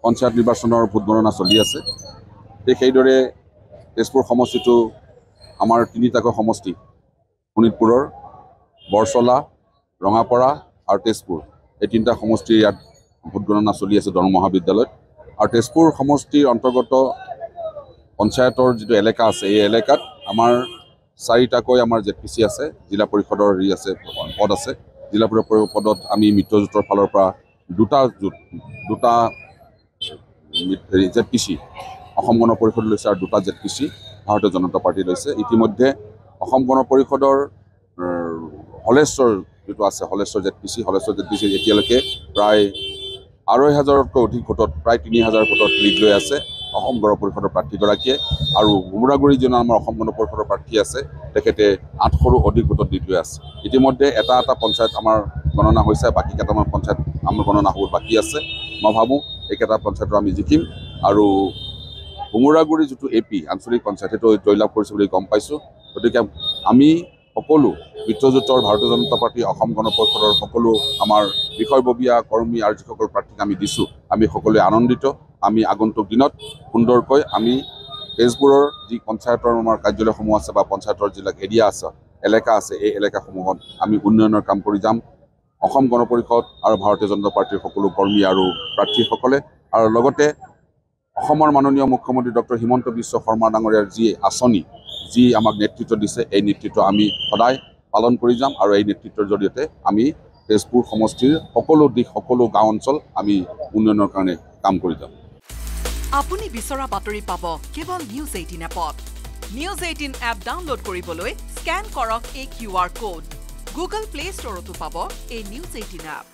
পঞ্চায়ত নিৰ্বাচনৰ ভোট গণনা চলি আছে সেইদৰে তেজপুৰ সমষ্টিটো আমাৰ তিনিটাকৈ সমষ্টি শোণিতপুৰৰ বৰচলা ৰঙাপৰা আৰু তেজপুৰ এই তিনিটা সমষ্টিৰ ইয়াত ভোট গণনা চলি আছে দৰং মহাবিদ্যালয়ত আৰু তেজপুৰ সমষ্টিৰ অন্তৰ্গত পঞ্চায়তৰ যিটো এলেকা আছে এই এলেকাত আমাৰ চাৰিটাকৈ আমাৰ জেডপিচি আছে জিলা পৰিষদৰ আছে পদ আছে জিলা পৰিষদৰ পদত আমি মিত্ৰজোঁটৰ ফালৰ পৰা দুটা জেডপিচি অসম গণ পৰিষদ লৈছে আৰু দুটা জেডপিচি ভাৰতীয় জনতা পাৰ্টি লৈছে ইতিমধ্যে অসম গণ পৰিষদৰ হলেশ্বৰ যিটো আছে হলেশ্বৰ জেডপিচি এতিয়ালৈকে প্ৰায় ২,৫০০তকৈ অধিক ভোটত প্ৰায় ৩,০০০ ভোটত লিড লৈ আছে অসম গণ পৰিষদৰ প্ৰাৰ্থীগৰাকীয়ে আৰু ভোমোৰাগুৰি যিজন আমাৰ অসম গণ পৰিষদৰ প্ৰাৰ্থী আছে তেখেতে ৮০০ৰো অধিক ভোটত লিড লৈ আছে ইতিমধ্যে এটা পঞ্চায়ত আমাৰ গণনা হৈছে বাকী কেইটামান পঞ্চায়ত আমাৰ গণনা হ'ব বাকী আছে মই ভাবোঁ এইকেইটা পঞ্চায়তৰ আমি জিকিম আৰু ভোমোৰাগুৰি যিটো এপি আঞ্চলিক পঞ্চায়ত সেইটো জয়লাভ কৰিছে বুলি গম পাইছোঁ গতিকে আমি সকলো মিত্ৰজোঁটৰ ভাৰতীয় জনতা পাৰ্টি অসম গণ পৰিষদৰ সকলো আমাৰ বিষয়ববীয়া কৰ্মী আৰু যিসকল প্ৰাৰ্থীক আমি দিছোঁ আমি সকলোৱে আনন্দিত আমি আগন্তুক দিনত সুন্দৰকৈ আমি তেজপুৰৰ যি পঞ্চায়তৰ আমাৰ কাৰ্যালয়সমূহ আছে বা পঞ্চায়তৰ যিবিলাক এৰিয়া আছে এলেকা আছে এই এলেকাসমূহত আমি উন্নয়নৰ কাম কৰি যাম অসম গণ পৰিষদ আৰু ভাৰতীয় জনতা পাৰ্টিৰ সকলো কৰ্মী আৰু প্ৰাৰ্থীসকলে আৰু লগতে অসমৰ মাননীয় মুখ্যমন্ত্ৰী ডক্টৰ হিমন্ত বিশ্ব শৰ্মা ডাঙৰীয়াৰ যি আঁচনি যি আমাক নেতৃত্ব দিছে এই নেতৃত্ব আমি সদায় পালন কৰি যাম আৰু এই নেতৃত্বৰ জৰিয়তে আমি তেজপুৰ সমষ্টিৰ সকলো দিশ সকলো গাঁও অঞ্চল আমি উন্নয়নৰ কাৰণে কাম কৰি যাম আপুনি বিচৰা বাতৰি পাব কেৱল নিউজ 18 এপত নিউজ 18 এপ ডাউনলোড কৰিবলৈ স্ক্যান কৰক এই QR কোড গুগল প্লে ষ্টৰতো পাব এই নিউজ 18 এপ